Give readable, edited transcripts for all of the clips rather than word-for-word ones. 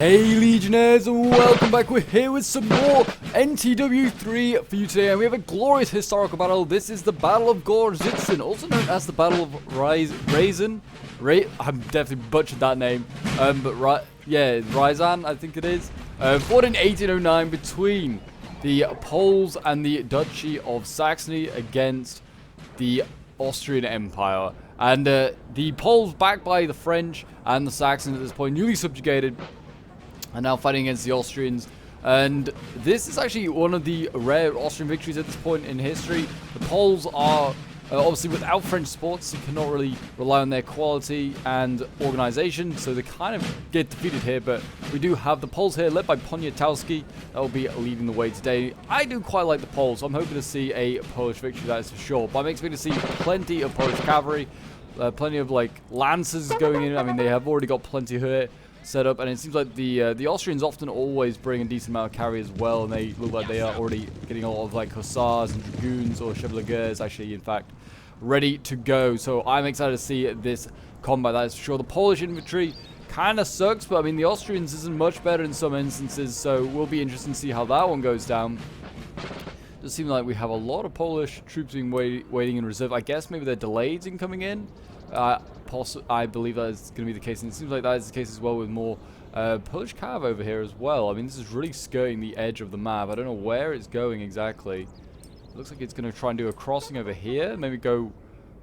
Hey Legionnaires, and welcome back. We're here with some more NTW 3 for you today, and we have a glorious historical battle. This is the Battle of Gorzyce, also known as the Battle of Ryazan. I'm definitely butchered that name, Ryazan, I think it is. Fought in 1809 between the Poles and the Duchy of Saxony against the Austrian Empire. And the Poles, backed by the French and the Saxons at this point, newly subjugated, and now fighting against the Austrians. And this is actually one of the rare Austrian victories at this point in history. The Poles are obviously without French support, so you cannot really rely on their quality and organization, so they kind of get defeated here. But we do have the Poles here led by Poniatowski that will be leading the way today. I do quite like the Poles, so I'm hoping to see a Polish victory, that is for sure. But I'm expecting to see plenty of Polish cavalry, plenty of like lancers going in. I mean, they have already got plenty here set up, and it seems like the Austrians often always bring a decent amount of cavalry as well, and they look like they are already getting a lot of like hussars and dragoons or chevaliers actually, in fact, ready to go. So I'm excited to see this combat, that is for sure. The Polish infantry kind of sucks, but I mean the Austrians isn't much better in some instances, so we'll be interested to see how that one goes down. It does seem like we have a lot of Polish troops being waiting in reserve. I guess maybe they're delayed in coming in. I believe that is going to be the case, and it seems like that is the case as well with more Polish cav over here as well. I mean, this is really skirting the edge of the map. I don't know where it's going exactly. It looks like it's going to try and do a crossing over here, maybe go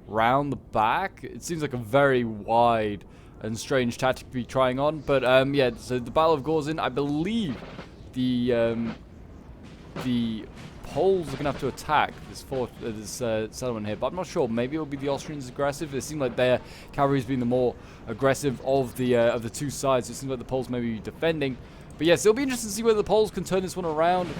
round the back. It seems like a very wide and strange tactic to be trying on, but yeah, so the Battle of Gorzyce, I believe the Poles are going to have to attack this settlement here, but I'm not sure. Maybe it'll be the Austrians aggressive. It seems like their cavalry's been the more aggressive of the two sides. It seems like the Poles may be defending. But yes, it'll be interesting to see whether the Poles can turn this one around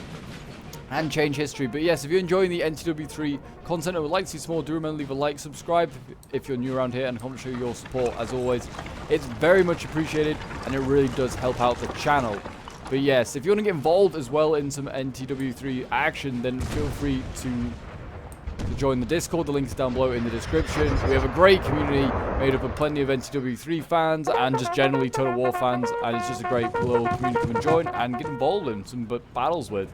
and change history. But yes, if you're enjoying the NTW3 content and would like to see some more, do remember to leave a like, subscribe if you're new around here, and comment, show your support as always. It's very much appreciated, and it really does help out the channel. But yes, if you want to get involved as well in some NTW3 action, then feel free to join the Discord. The link is down below in the description. We have a great community made up of plenty of NTW3 fans and just generally Total War fans, and it's just a great little community to come and join and get involved in some battles with.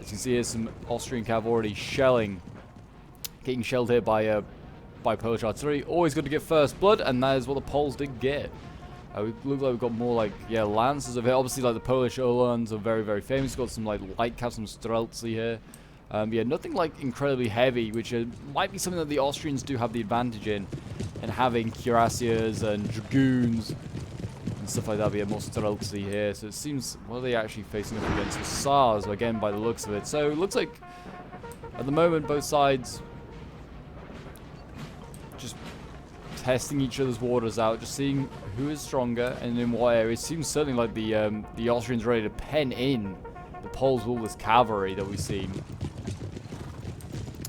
As you can see here, some Austrian cav already getting shelled here by Polish artillery. Always good to get first blood, and that is what the Poles did get. We look like we've got more like, yeah, lancers over here. Obviously, like the Polish Uhlans are very, very famous. We've got some like light cav, some streltsy here. Yeah, nothing like incredibly heavy, which might be something that the Austrians do have the advantage in having cuirassiers and dragoons and stuff like that. But yeah, more streltsy here. So it seems, what are they actually facing up against? Hussars, again, by the looks of it. So it looks like at the moment both sides just testing each other's waters out, just seeing who is stronger and in what area. It seems certainly like the Austrians ready to pen in the Poles with all this cavalry that we've seen.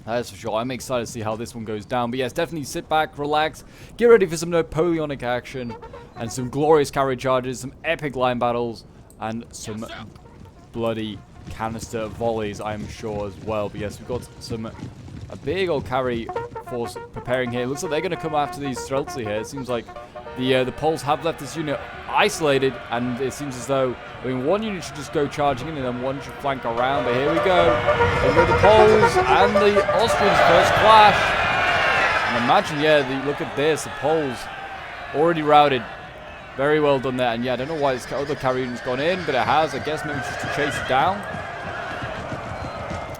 That's for sure. I'm excited to see how this one goes down. But yes, definitely sit back, relax, get ready for some Napoleonic action and some glorious cavalry charges, some epic line battles, and some bloody canister volleys, I'm sure, as well. But yes, we've got a big old cavalry force preparing here. It looks like they're going to come after these streltsy here. It seems like the Poles have left this unit isolated, and it seems as though, I mean, one unit should just go charging in and then one should flank around. But here we go. Here go the Poles and the Austrians, first clash. And imagine, yeah, look at this. The Poles already routed. Very well done there. And yeah, I don't know why this other cavalry unit's gone in, but it has. I guess maybe just to chase it down.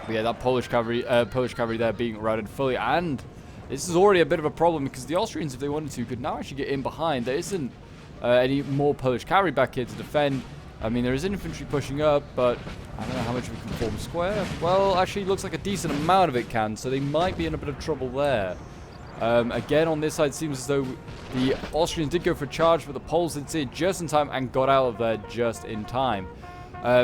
But yeah, that Polish cavalry there being routed fully, and this is already a bit of a problem because the Austrians, if they wanted to, could now actually get in behind. There isn't any more Polish cavalry back here to defend. I mean, there is infantry pushing up, but I don't know how much we can form square. Well, actually, it looks like a decent amount of it can, so they might be in a bit of trouble there. Again, on this side, it seems as though the Austrians did go for a charge, but the Poles did see it just in time and got out of there just in time.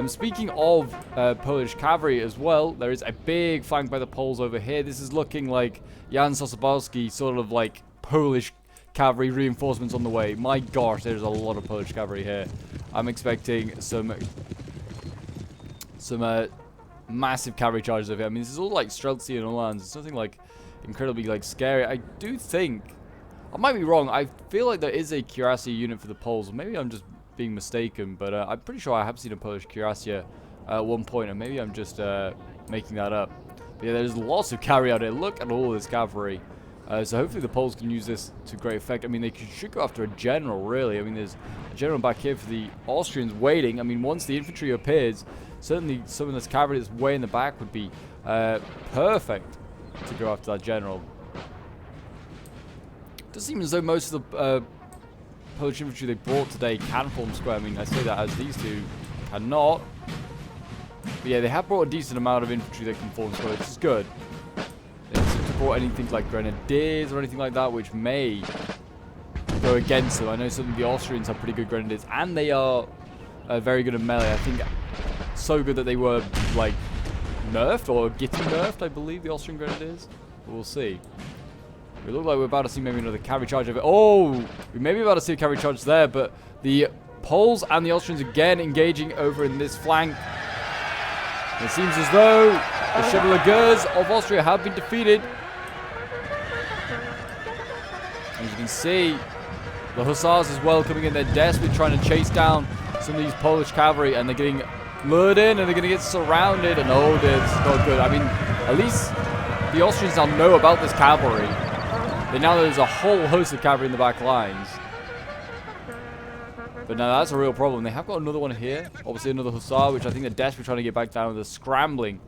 Speaking of Polish cavalry as well, there is a big flank by the Poles over here. This is looking like Jan Sosabowski, sort of like Polish cavalry reinforcements on the way. My gosh, there's a lot of Polish cavalry here. I'm expecting some massive cavalry charges over here. I mean, this is all like streltsy and Uhlans. It's nothing like incredibly like scary. I do think, I might be wrong, I feel like there is a cuirassier unit for the Poles. Maybe I'm just being mistaken, but I'm pretty sure I have seen a Polish cuirassier at one point, and maybe I'm just making that up. But yeah, there's lots of cavalry out here. Look at all this cavalry. So hopefully the Poles can use this to great effect. I mean, they should go after a general, really. I mean, there's a general back here for the Austrians waiting. I mean, once the infantry appears, certainly some of this cavalry that's way in the back would be perfect to go after that general. It does seem as though most of the Polish infantry they brought today can form square. I mean, I say that as these two cannot. But yeah, they have brought a decent amount of infantry that can form square, which is good. They haven't seemed to brought anything like grenadiers or anything like that, which may go against them. I know some of the Austrians have pretty good grenadiers, and they are very good at melee. I think so good that they were like nerfed or getting nerfed, I believe, the Austrian grenadiers. But we'll see. We look like we're about to see maybe another cavalry charge over. Oh, we may be about to see a cavalry charge there, but the Poles and the Austrians again engaging over in this flank. It seems as though the Chevaliers of Austria have been defeated. As you can see, the Hussars as well coming in. They're desperately trying to chase down some of these Polish cavalry, and they're getting lured in, and they're going to get surrounded. And oh, it's not good. I mean, at least the Austrians now know about this cavalry. They now know there's a whole host of cavalry in the back lines. But now that's a real problem. They have got another one here. Obviously another Hussar, which I think they're desperately trying to get back down. They're scrambling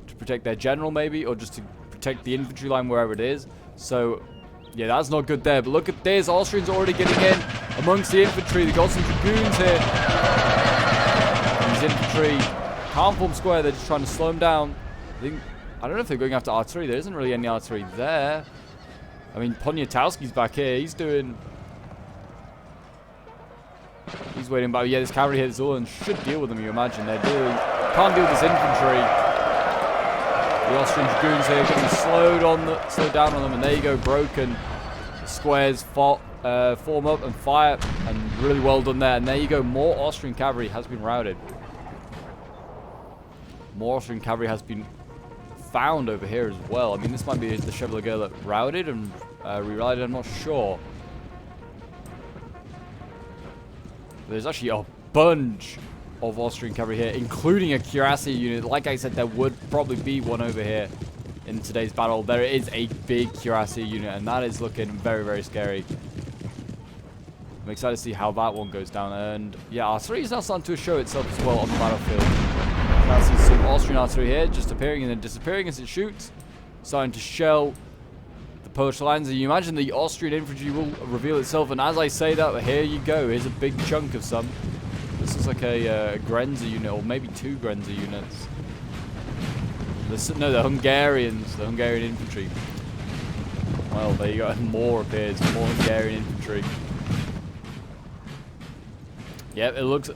to protect their general maybe, or just to protect the infantry line wherever it is. So, yeah, that's not good there. But look at this. Austrians already getting in amongst the infantry. They've got some dragoons here. And these infantry can't form square. They're just trying to slow them down. I don't know if they're going after artillery. There isn't really any artillery there. I mean, Poniatowski's back here. He's waiting, but yeah, this cavalry here, Zolan should deal with them, you imagine. Can't deal with this infantry. The Austrian dragoons here getting slowed down on them, and there you go, broken. The squares form up and fire, and really well done there. And there you go, more Austrian cavalry has been routed. More Austrian cavalry has been found over here as well. I mean, this might be the Chevalier that routed and re-rallied, I'm not sure. There's actually a bunch of Austrian cavalry here, including a cuirassier unit. Like I said, there would probably be one over here in today's battle. There is a big cuirassier unit, and that is looking very, very scary. I'm excited to see how that one goes down. And yeah, artillery is now starting to show itself as well on the battlefield. Now see some Austrian artillery here, just appearing and then disappearing as it shoots. Starting to shell the Polish lines. And you imagine the Austrian infantry will reveal itself. And as I say that, here you go. Here's a big chunk of some. This is like a Grenzer unit, or maybe two Grenzer units. No, the Hungarians. The Hungarian infantry. Well, there you go. More appears. More Hungarian infantry. Yep, it looks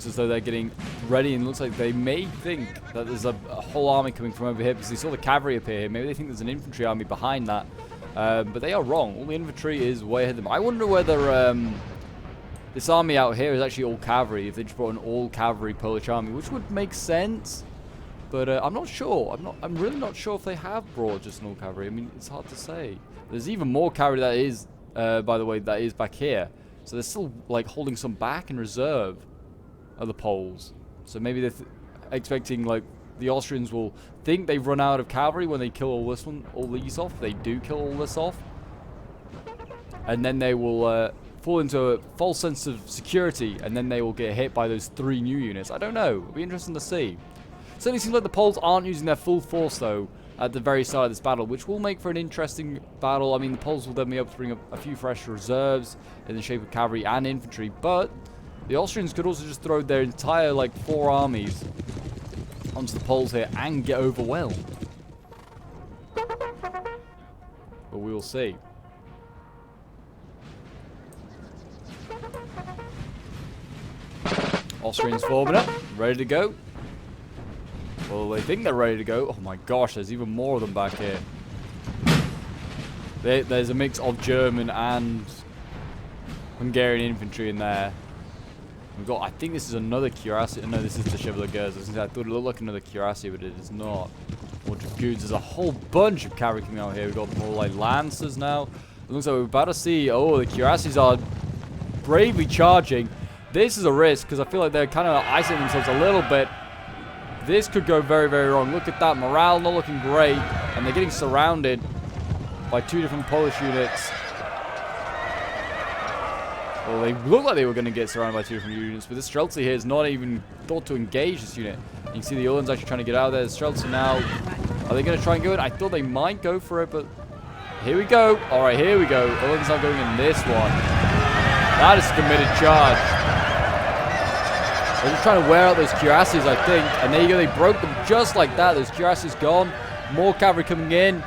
as though they're getting ready, and looks like they may think that there's a whole army coming from over here, because they saw the cavalry appear here. Maybe they think there's an infantry army behind that, but they are wrong. All the infantry is way ahead of them. I wonder whether this army out here is actually all cavalry, if they just brought an all cavalry Polish army, which would make sense, but I'm not sure. I'm really not sure if they have brought just an all cavalry. I mean, it's hard to say. There's even more cavalry that is, by the way, that is back here. So they're still like holding some back in reserve of the Poles. So maybe they're expecting like the Austrians will think they've run out of cavalry when they kill all these off. They do kill all this off, and then they will fall into a false sense of security, and then they will get hit by those 3 new units. I don't know. It'll be interesting to see. Certainly seems like the Poles aren't using their full force though at the very start of this battle, which will make for an interesting battle. I mean, the Poles will then be able to bring up a few fresh reserves in the shape of cavalry and infantry, but the Austrians could also just throw their entire, like, 4 armies onto the Poles here and get overwhelmed. But we will see. Austrians forming up, ready to go. Well, they think they're ready to go. Oh my gosh, there's even more of them back here. There's a mix of German and Hungarian infantry in there. We've got, I think this is another cuirassier. No, this is the Chevaliers. I thought it looked like another cuirassier, but it is not. More dragoons. There's a whole bunch of cavalry coming out here. We've got more like lancers now. It looks like we're about to see. Oh, the cuirassiers are bravely charging. This is a risk because I feel like they're kind of isolating themselves a little bit. This could go very, very wrong. Look at that. Morale not looking great. And they're getting surrounded by 2 different Polish units. Well, they look like they were going to get surrounded by 2 different units. But this Streltsy here is not even thought to engage this unit. You can see the Uhlans actually trying to get out of there. The Streltsy now. Are they going to try and go in? I thought they might go for it, but here we go. All right, here we go. Uhlans are going in this one. That is a committed charge. They're just trying to wear out those cuirasses, I think. And there you go. They broke them just like that. Those cuirasses gone. More cavalry coming in.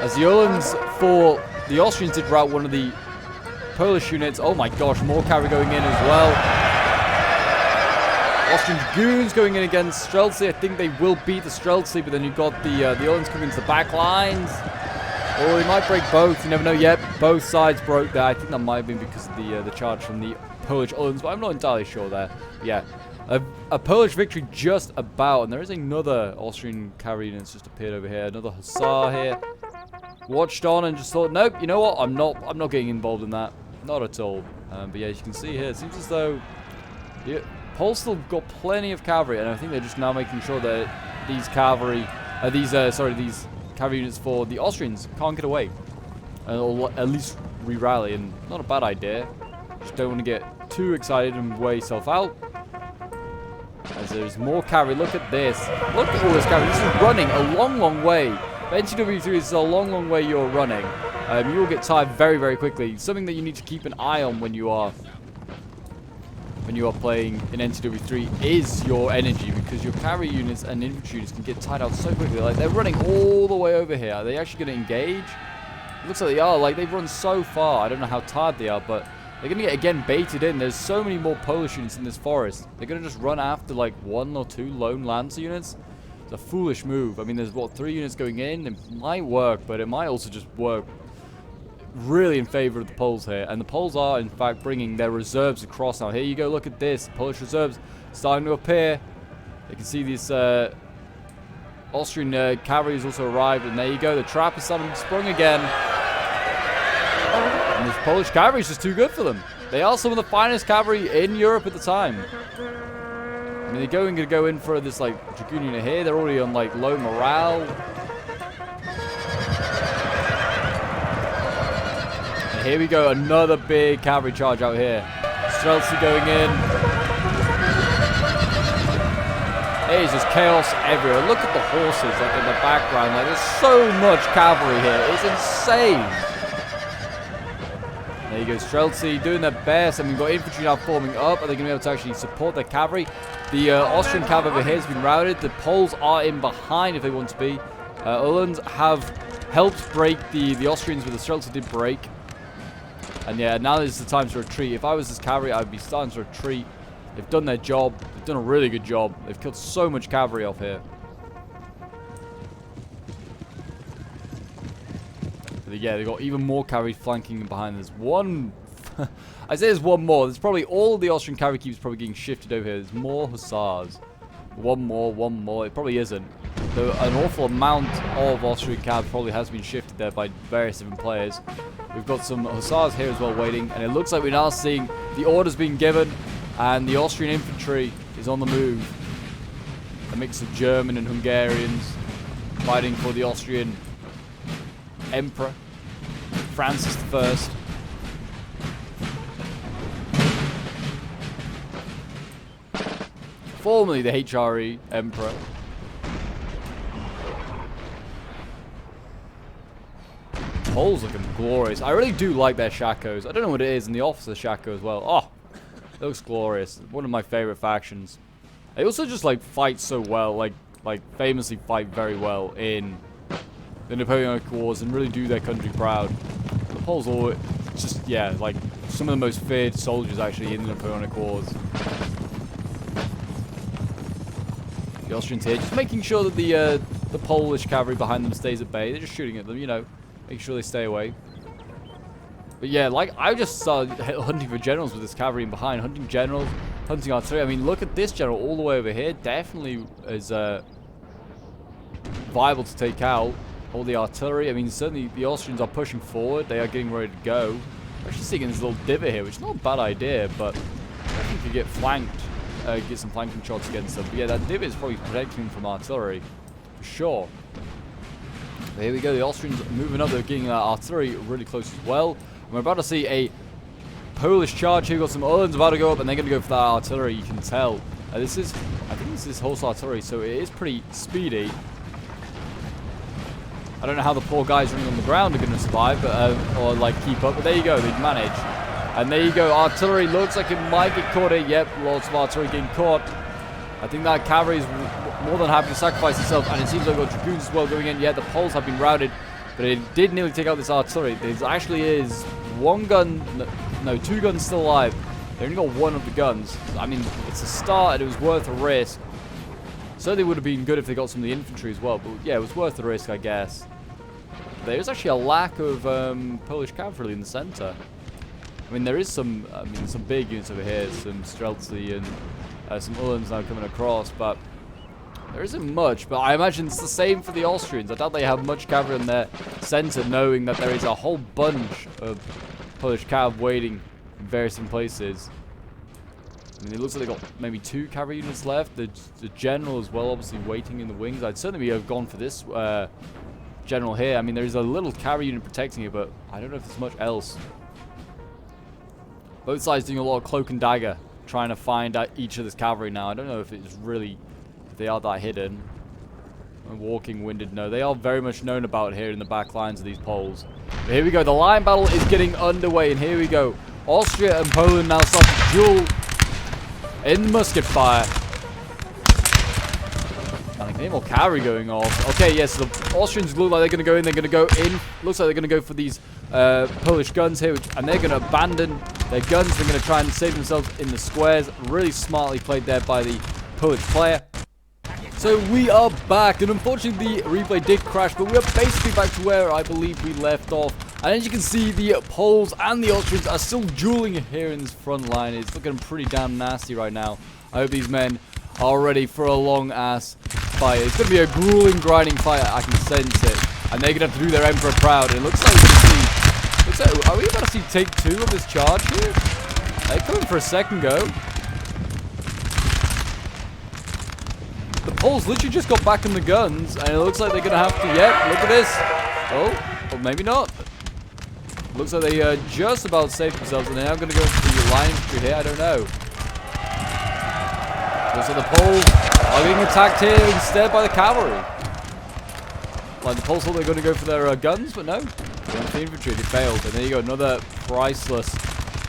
As the Uhlans for the Austrians did rout one of the Polish units. Oh my gosh, more cavalry going in as well. Austrian goons going in against Streltsy. I think they will beat the Streltsy, but then you've got the Uhlans coming into the back lines. Or they might break both. You never know yet. Both sides broke there. I think that might have been because of the charge from the Polish Uhlans, but I'm not entirely sure there. But yeah, a Polish victory just about, and there is another Austrian cavalry that's just appeared over here. Another hussar here. Watched on and just thought, nope. You know what? I'm not getting involved in that. Not at all. But yeah, as you can see here, it seems as though Poles still got plenty of cavalry, and I think they're just now making sure that these cavalry, these cavalry units for the Austrians can't get away, or at least re-rally. And not a bad idea. Just don't want to get too excited and wear yourself out. As there's more cavalry. Look at this. Look at all this cavalry. This is running a long, long way. The NTW3 is a long, long way you're running. You will get tired very, very quickly. Something that you need to keep an eye on when you are playing in NTW3 is your energy, because your cavalry units and infantry units can get tired out so quickly. Like, they're running all the way over here. Are they actually going to engage? It looks like they are. Like, they've run so far. I don't know how tired they are, but they're going to get, again, baited in. There's so many more Polish units in this forest. They're going to just run after, like, 1 or 2 lone Lancer units. It's a foolish move. I mean, there's, what, 3 units going in? It might work, but it might also just work really in favor of the Poles here. And the Poles are, in fact, bringing their reserves across now. Here you go. Look at this. Polish reserves starting to appear. You can see this Austrian cavalry has also arrived. And there you go. The trap is starting to be sprung again. And this Polish cavalry is just too good for them. They are some of the finest cavalry in Europe at the time. I mean, they're going to go in for this, like, dragoon unit here. They're already on, like, low morale. And here we go. Another big cavalry charge out here. Streltsy going in. It is just chaos everywhere. Look at the horses, like, in the background. Like, there's so much cavalry here. It's insane. There you go, Streltsy doing their best. I mean, we've got infantry now forming up. Are they going to be able to actually support their cavalry? The Austrian cavalry over here has been routed. The Poles are in behind if they want to be. Uhlans have helped break the Austrians, but the Streltsy did break. And yeah, now is the time to retreat. If I was this cavalry, I would be starting to retreat. They've done their job. They've done a really good job. They've killed so much cavalry off here. Yeah, they've got even more cavalry flanking behind. There's one... I say there's one more. There's probably all of the Austrian cavalry keeps probably getting shifted over here. There's more hussars. One more. It probably isn't. Though an awful amount of Austrian cavalry probably has been shifted there by various different players. We've got some hussars here as well waiting. And it looks like we're now seeing the orders being given. And the Austrian infantry is on the move. A mix of German and Hungarians fighting for the Austrian Emperor Francis I. Formerly the HRE Emperor. Poles looking glorious. I really do like their shakos. I don't know what it is in the officer shako as well. Oh, it looks glorious. One of my favorite factions. They also just like fight so well, like famously fight very well in the Napoleonic Wars and really do their country proud. The Poles are just, yeah, like some of the most feared soldiers actually in the Napoleonic Wars. The Austrians here just making sure that the Polish cavalry behind them stays at bay. They're just shooting at them, you know, making sure they stay away. But yeah, like I just started hunting for generals with this cavalry in behind, hunting generals, hunting artillery. I mean, look at this general all the way over here. Definitely is viable to take out. All the artillery. I mean, certainly the Austrians are pushing forward. They are getting ready to go. Actually sitting in this little divot here, which is not a bad idea, but I think you could get flanked, get some flanking shots against them. But yeah, that divot is probably protecting them from artillery, for sure. But here we go, the Austrians moving up, they're getting artillery really close as well. And we're about to see a Polish charge here. We've got some Uhlans about to go up, and they're going to go for that artillery, you can tell. I think this is horse artillery, so it is pretty speedy. I don't know how the poor guys running on the ground are going to survive, but or like keep up. But there you go, they've managed. And there you go, artillery looks like it might get caught here. Yep, lots of artillery getting caught. I think that cavalry is more than happy to sacrifice itself, and it seems like we've got dragoons as well going in. Yeah, the Poles have been routed, but it did nearly take out this artillery. There actually is one gun, no, two guns still alive. They only got one of the guns. I mean, it's a start, and it was worth a risk. Certainly would have been good if they got some of the infantry as well, but yeah, it was worth the risk, I guess. There's actually a lack of Polish cavalry in the center. I mean, there is some big units over here, some Streltsy and some Uhlans now coming across, but there isn't much. But I imagine it's the same for the Austrians. I doubt they have much cavalry in their center, knowing that there is a whole bunch of Polish cav waiting in various different places. I mean, it looks like they've got maybe 2 cavalry units left. The general as well, obviously waiting in the wings. I'd certainly have gone for this general here. I mean, there's a little cavalry unit protecting it, but I don't know if there's much else. Both sides doing a lot of cloak and dagger, trying to find out each of this cavalry now. I don't know if it's really, if they are that hidden. Walking winded, no. They are very much known about here in the back lines of these Poles. But here we go. The line battle is getting underway, and here we go. Austria and Poland now start to duel in musket fire. I think any more cavalry going off. Okay, yes, the Austrians look like they're going to go in. They're going to go in. Looks like they're going to go for these Polish guns here, and they're going to abandon their guns. They're going to try and save themselves in the squares. Really smartly played there by the Polish player. So we are back, and unfortunately the replay did crash, but we're basically back to where I believe we left off. And as you can see, the Poles and the Austrians are still dueling here in this front line. It's looking pretty damn nasty right now. I hope these men are ready for a long-ass fight. It's going to be a grueling, grinding fight. I can sense it. And they're going to have to do their Emperor proud. It looks like we can see... are we about to see take 2 of this charge here? They're coming for a second go. The Poles literally just got back in the guns, and it looks like they're going to have to... Yep, look at this. Oh, or maybe not. Looks like they just about saved themselves, and they're now going to go into the line infantry here. I don't know. Looks like the Poles are getting attacked here instead by the cavalry. Like the Poles thought they were going to go for their guns, but no. They went for the infantry. They failed. And there you go, another priceless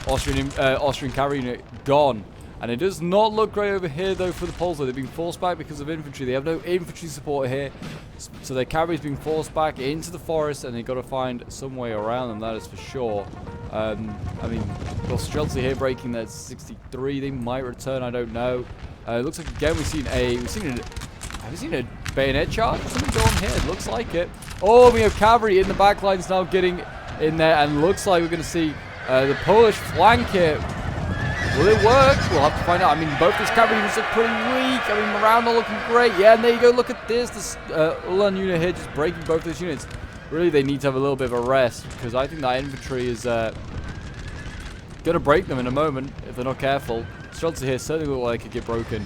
Austrian cavalry unit gone. And it does not look great over here, though, for the Poles. They've been forced back because of infantry. They have no infantry support here. So their cavalry's been forced back into the forest, and they've got to find some way around them, that is for sure. I mean, well, Streltsy here breaking that 63. They might return, I don't know. It looks like, again, we've seen a bayonet charge or something going here? It looks like it. Oh, we have cavalry in the back lines now getting in there, and looks like we're going to see the Polish flank here. Will it work? We'll have to find out. I mean, both these cavalry units look pretty weak. I mean, morale not looking great. Yeah, and there you go. Look at this. This Uhlan unit here just breaking both these units. Really, they need to have a little bit of a rest, because I think that infantry is going to break them in a moment if they're not careful. Streltsy here certainly look like it could get broken.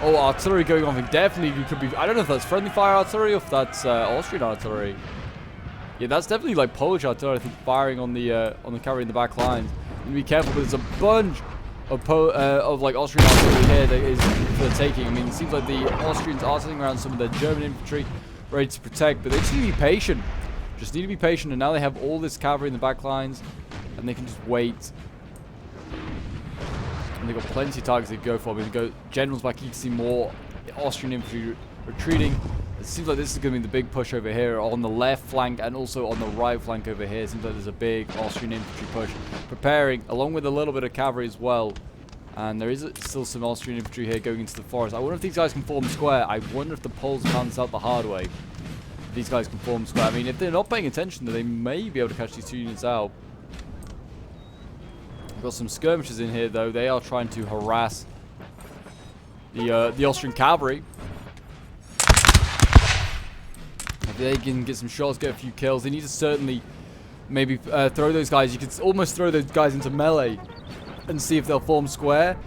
Oh, artillery going off. It definitely could be... I don't know if that's friendly fire artillery or if that's Austrian artillery. Yeah, that's definitely like Polish artillery, I think, firing on the cavalry in the back lines. You need to be careful, but there's a bunch of like Austrian artillery here that is for the taking. I mean, it seems like the Austrians are sitting around some of the German infantry ready to protect, but they just need to be patient. Just need to be patient, and now they have all this cavalry in the back lines, and they can just wait. And they've got plenty of targets to go for. I mean, go generals back. You can see more Austrian infantry retreating. It seems like this is going to be the big push over here on the left flank and also on the right flank over here. It seems like there's a big Austrian infantry push preparing, along with a little bit of cavalry as well. And there is still some Austrian infantry here going into the forest. I wonder if these guys can form square. I wonder if the Poles found this out the hard way. These guys can form square. I mean, if they're not paying attention, then they may be able to catch these 2 units out. We've got some skirmishers in here, though. They are trying to harass the Austrian cavalry. If they can get some shots, get a few kills, they need to certainly maybe throw those guys. You could almost throw those guys into melee and see if they'll form square.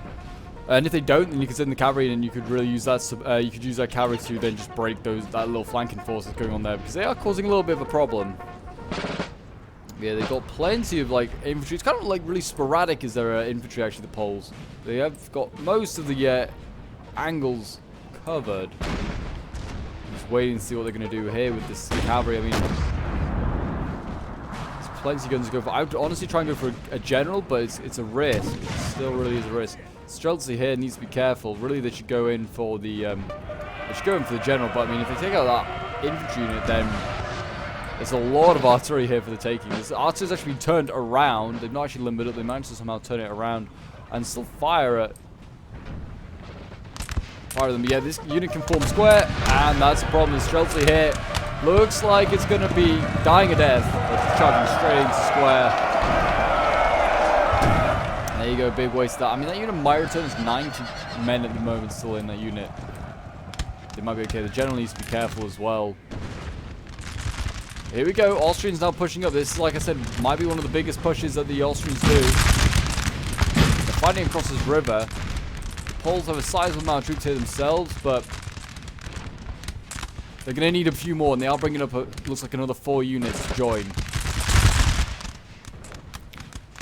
And if they don't, then you could send the cavalry in, and you could really use that. You could use that cavalry to then just break that little flanking force that's going on there, because they are causing a little bit of a problem. Yeah, they've got plenty of like infantry. It's kind of like really sporadic is their infantry actually. The Poles, they have got most of the angles covered. Just waiting to see what they're going to do here with this cavalry. I mean, there's plenty of guns to go for. I would honestly try and go for a general, but it's a risk. It still really is a risk. Streltsy here needs to be careful. Really, they should go in for the general. But I mean, if they take out that infantry unit, then there's a lot of artillery here for the taking. This artillery's actually been turned around. They've not actually limited it. They managed to somehow turn it around and still fire them. But yeah, this unit can form square, and that's the problem. The Streltsy here looks like it's going to be dying a death. It's charging straight into square. There you go, big waste of that. I mean, that unit might return. There's 90 men at the moment still in that unit. They might be okay. The general needs to be careful as well. Here we go. Austrians now pushing up. This, like I said, might be one of the biggest pushes that the Austrians do. They're fighting across this river. The Poles have a sizable amount of troops here themselves, but they're going to need a few more, and they are bringing up, looks like another 4 units to join.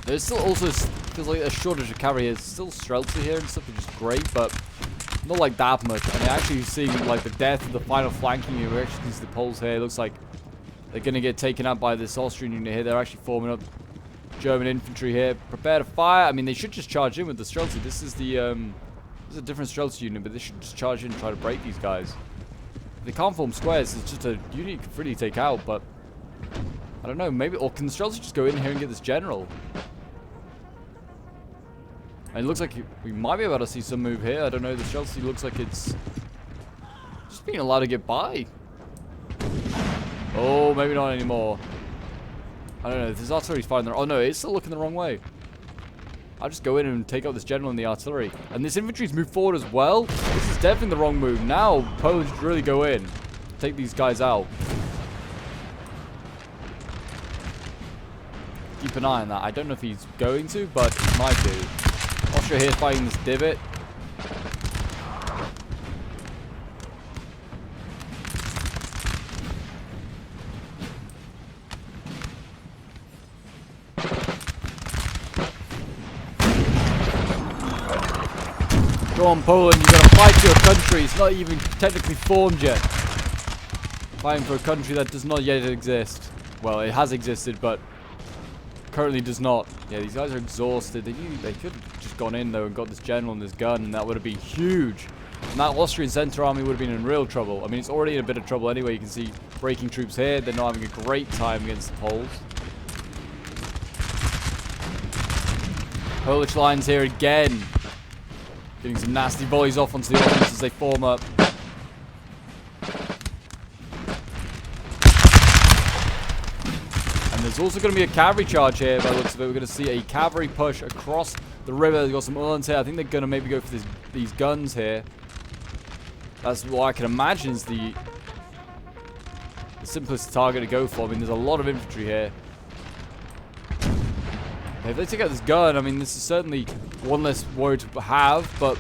There's still also feels like a shortage of cavalry. There's still Streltsy here and stuff, which is great, but not like that much. And they're actually seeing like the death of the final flanking unit. We actually see the Poles here. It looks like they're going to get taken out by this Austrian unit here. They're actually forming up German infantry here. Prepare to fire. I mean, they should just charge in with the Streltsy. This is a different Streltsy unit, but they should just charge in and try to break these guys. If they can't form squares, it's just a unit you can freely take out, but I don't know. Maybe, or can the Streltsy just go in here and get this general? And it looks like we might be able to see some move here. I don't know. The Streltsy looks like it's just being allowed to get by. Oh, maybe not anymore. I don't know. This artillery's firing there. Oh no, it's still looking the wrong way. I'll just go in and take out this general and the artillery. And this infantry's moved forward as well. This is definitely the wrong move. Now, Poland should really go in. Take these guys out. Keep an eye on that. I don't know if he's going to, but he might do. Austria here fighting this divot. Go on, Poland, you've got to fight for your country. It's not even technically formed yet. Fighting for a country that does not yet exist. Well, it has existed, but currently does not. Yeah, these guys are exhausted. They could have just gone in, though, and got this general and this gun, and that would have been huge. And that Austrian center army would have been in real trouble. I mean, it's already in a bit of trouble anyway. You can see breaking troops here. They're not having a great time against the Poles. Polish lines here again. Getting some nasty volleys off onto the Austrians as they form up. And there's also going to be a cavalry charge here by the looks of it. We're going to see a cavalry push across the river. They've got some Uhlans here. I think they're going to maybe go for these guns here. That's what I can imagine is the simplest target to go for. I mean, there's a lot of infantry here. If they take out this gun, I mean, this is certainly one less warrior to have, but...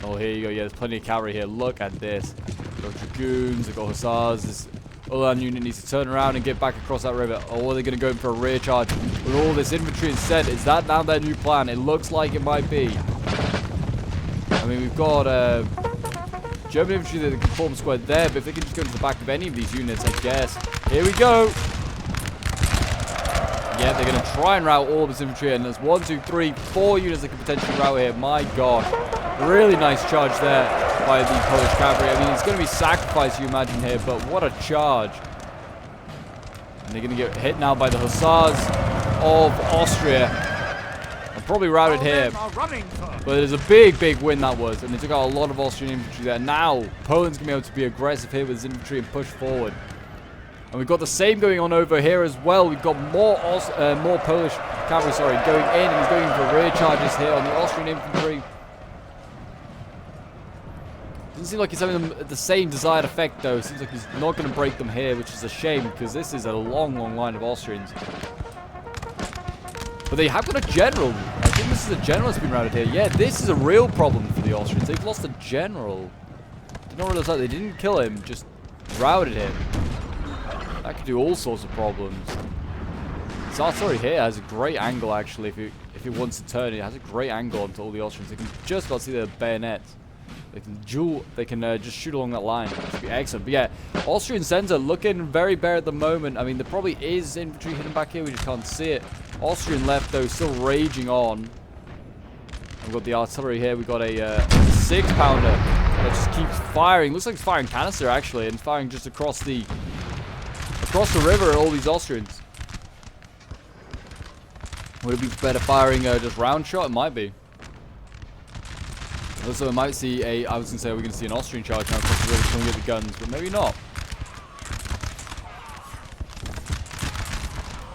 Oh, here you go. Yeah, there's plenty of cavalry here. Look at this. They've got dragoons, they've got hussars. This Uhlan unit needs to turn around and get back across that river. Or are they going to go in for a rear charge with all this infantry instead? Is that now their new plan? It looks like it might be. I mean, we've got German infantry that can form square there, but if they can just go to the back of any of these units, I guess. Here we go. Yeah, they're going to try and rout all of this infantry, and there's 1, 2, 3, 4 units that could potentially rout here. My gosh. Really nice charge there by the Polish cavalry. I mean, it's going to be sacrifice, you imagine here, but what a charge. And they're going to get hit now by the hussars of Austria. And probably routed here. But there's a big, big win that was, and they took out a lot of Austrian infantry there. Now, Poland's going to be able to be aggressive here with his infantry and push forward. And we've got the same going on over here as well. We've got more Polish cavalry, going in, and he's going for rear charges here on the Austrian infantry. Doesn't seem like he's having the same desired effect, though. Seems like he's not going to break them here, which is a shame, because this is a long, long line of Austrians. But they have got a general. I think this is a general that's been routed here. Yeah, this is a real problem for the Austrians. They've lost a general. Did not realize that. They didn't kill him, just routed him. That could do all sorts of problems. This artillery here has a great angle, actually. If it wants to turn, it has a great angle onto all the Austrians. They can just about see their bayonets. They can just shoot along that line. It should be excellent. But yeah, Austrian center looking very bare at the moment. I mean, there probably is infantry hidden back here. We just can't see it. Austrian left, though, still raging on. We've got the artillery here. We've got a 6-pounder that just keeps firing. Looks like it's firing canister, actually, and firing just across the river at all these Austrians. Would it be better firing just round shot? It might be. Also, we might see I was going to say, are we going to see an Austrian charge now across the river coming with the guns, but maybe not.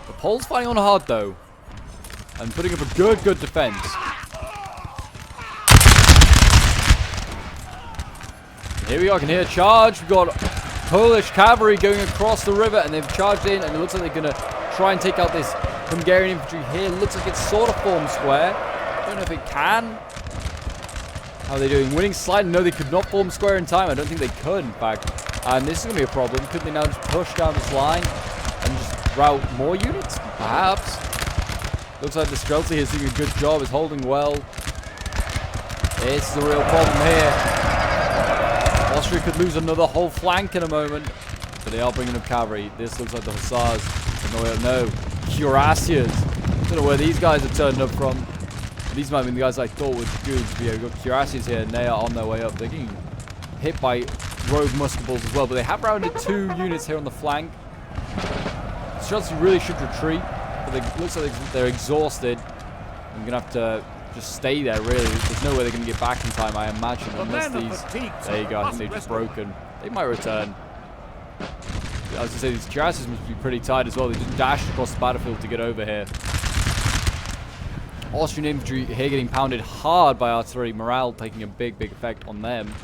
The Poles fighting on hard, though, and putting up a good defense. Here we are, I can hear a charge. We've got Polish cavalry going across the river, and they've charged in, and it looks like they're going to try and take out this Hungarian infantry here. Looks like it's sort of formed square. I don't know if it can. How are they doing? Winning slide? No, they could not form square in time. I don't think they could, in fact. And this is going to be a problem. Could they now just push down this line and just route more units? Perhaps. Looks like the Streltsy is doing a good job. Is holding well. This is the real problem here. Austria could lose another whole flank in a moment. But they are bringing up cavalry. This looks like the Hussars. No, Cuirassiers. Don't know where these guys have turned up from. These might have been the guys I thought were good. Yeah, we've got Cuirassiers here, and they are on their way up. They're getting hit by rogue musket balls as well, but they have rounded 2 units here on the flank. Streltsy really should retreat, but it looks like they're exhausted. I'm going to have to just stay there, really. There's no way they're going to get back in time, I imagine, unless these... There you go, I think they've just broken. They might return. I was going to say, these Cuirassiers must be pretty tired as well. They just dashed across the battlefield to get over here. Austrian infantry here getting pounded hard by artillery. Morale taking a big effect on them.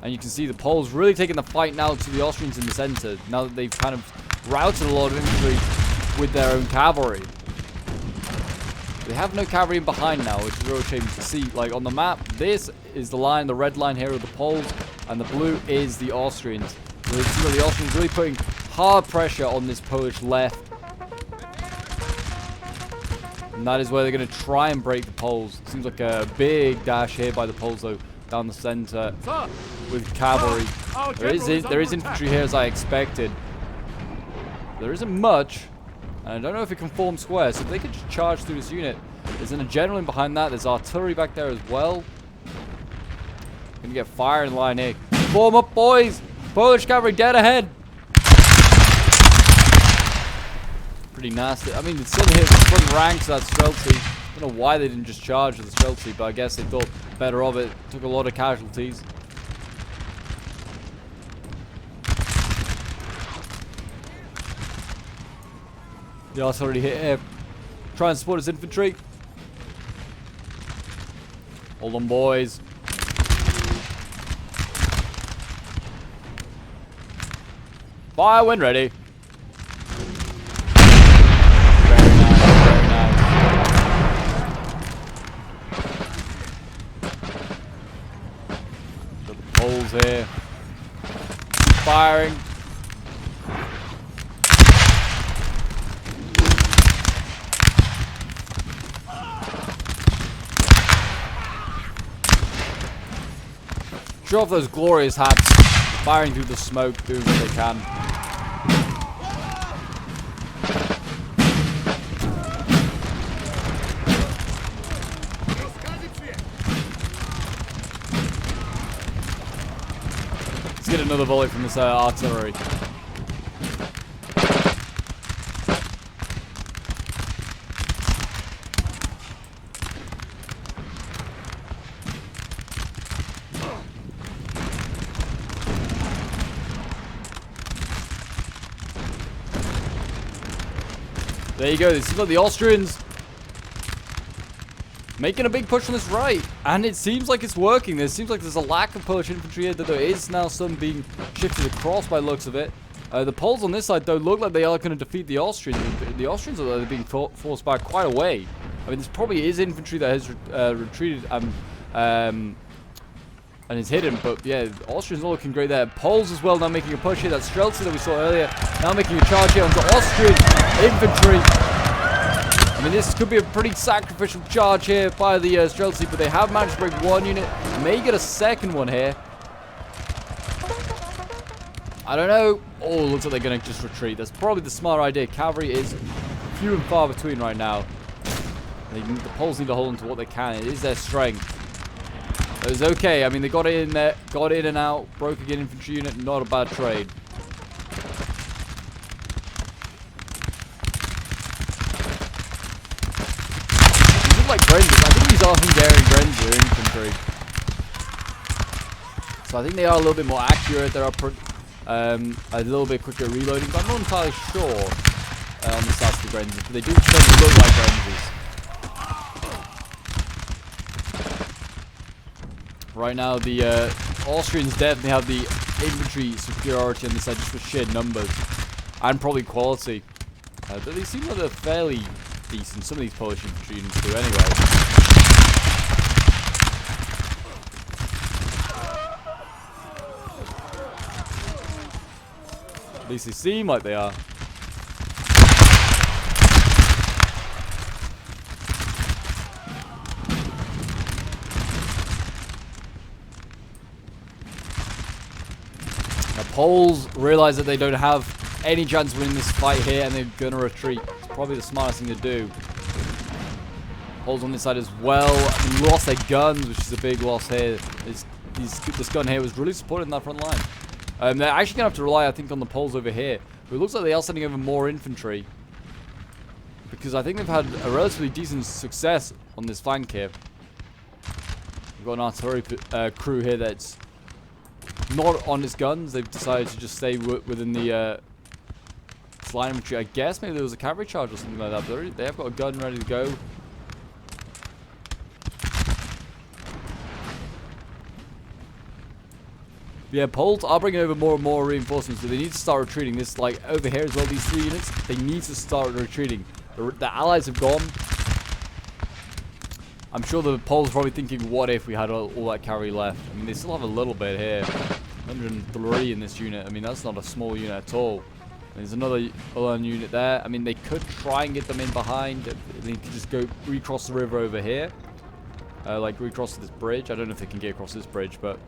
And you can see the Poles really taking the fight now to the Austrians in the center. Now that they've kind of routed a lot of infantry with their own cavalry. They have no cavalry in behind now, which is a real shame. You can see, like, on the map, this is the line, the red line here of the Poles, and the blue is the Austrians. So you see the Austrians really putting hard pressure on this Polish left. And that is where they're going to try and break the Poles. It seems like a big dash here by the Poles, though, down the center with cavalry. There is infantry here, as I expected. There isn't much, and I don't know if it can form square, so if they could just charge through this unit. There's a general in behind that. There's artillery back there as well. Gonna get fire in line here. Form up, boys! Polish cavalry dead ahead! Pretty nasty. I mean, it's still hit the front ranks of that Streltsy. I don't know why they didn't just charge with the Streltsy, but I guess they thought better of it. Took a lot of casualties. The artillery hit here. Try and support his infantry. Hold on, boys. Fire when ready. Here. Firing. Show off those glorious hats. Firing through the smoke, doing what they can. Get another volley from this artillery. There you go. This is like the Austrians making a big push on this right. And it seems like it's working. It seems like there's a lack of Polish infantry here, that there is now some being shifted across by the looks of it. The Poles on this side, though, look like they are going to defeat the Austrians. The Austrians are being forced back quite a way. I mean, this probably is infantry that has retreated and is hidden. But, yeah, the Austrians are looking great there. Poles as well now making a push here. That Streltsy that we saw earlier now making a charge here onto Austrian infantry. I mean, this could be a pretty sacrificial charge here by the Streltsy, but they have managed to break one unit. May get a second one here. I don't know. Oh, looks like they're going to just retreat. That's probably the smart idea. Cavalry is few and far between right now. The Poles need to hold on to what they can. It is their strength. It was okay. I mean, they got it in there, got in and out, broke again infantry unit. Not a bad trade. These look like Grenzers. I think these are Hungarian Grenzer infantry. So I think they are a little bit more accurate. They are a little bit quicker reloading, but I'm not entirely sure on the stats of the Grenzers, but they do tend to look like Grenzers. Right now, the Austrians definitely have the infantry superiority on this side just for sheer numbers and probably quality. But they seem like they're fairly decent. Some of these Polish infantry units do anyway. At least they seem like they are. The Poles realize that they don't have any chance of winning this fight here, and they're gonna retreat. It's probably the smartest thing to do. Poles on this side as well. Lost their guns, which is a big loss here. This gun here was really supported in that front line. They're actually going to have to rely, I think, on the Poles over here. But it looks like they are sending over more infantry. Because I think they've had a relatively decent success on this flank here. We've got an artillery crew here that's not on its guns. They've decided to just stay within the line infantry. I guess maybe there was a cavalry charge or something like that. But they have got a gun ready to go. Yeah, Poles are bringing over more and more reinforcements, so they need to start retreating. This, like, over here as well, these 3 units, they need to start retreating. The allies have gone. I'm sure the Poles are probably thinking, what if we had all that cavalry left? I mean, they still have a little bit here. 103 in this unit. I mean, that's not a small unit at all. There's another unit there. I mean, they could try and get them in behind. They could just go recross the river over here. Like, recross this bridge. I don't know if they can get across this bridge, but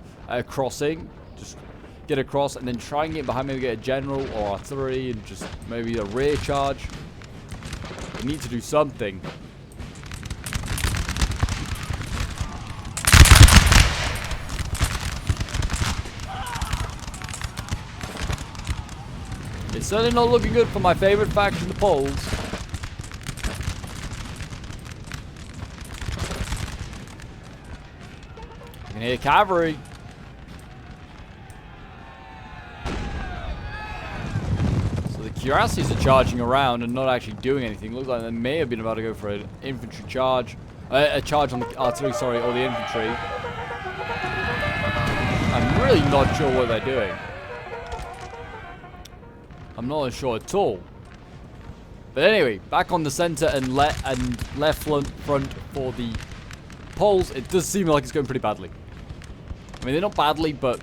crossing. Just get across and then try and get behind, maybe get a general or artillery and just maybe a rear charge. They need to do something. It's certainly not looking good for my favorite faction, the Poles. You can hear cavalry. Gorzyces are charging around and not actually doing anything. Looks like they may have been about to go for an infantry charge. A charge on the artillery, sorry, or the infantry. I'm really not sure what they're doing. I'm not sure at all. But anyway, back on the center and left front for the Poles. It does seem like it's going pretty badly. I mean, they're not badly, but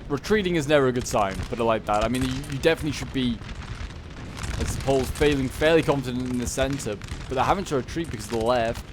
retreating is never a good sign, put it like that. I mean, you definitely should be, as the Poles, feeling fairly confident in the center, but they're having to retreat because of the left.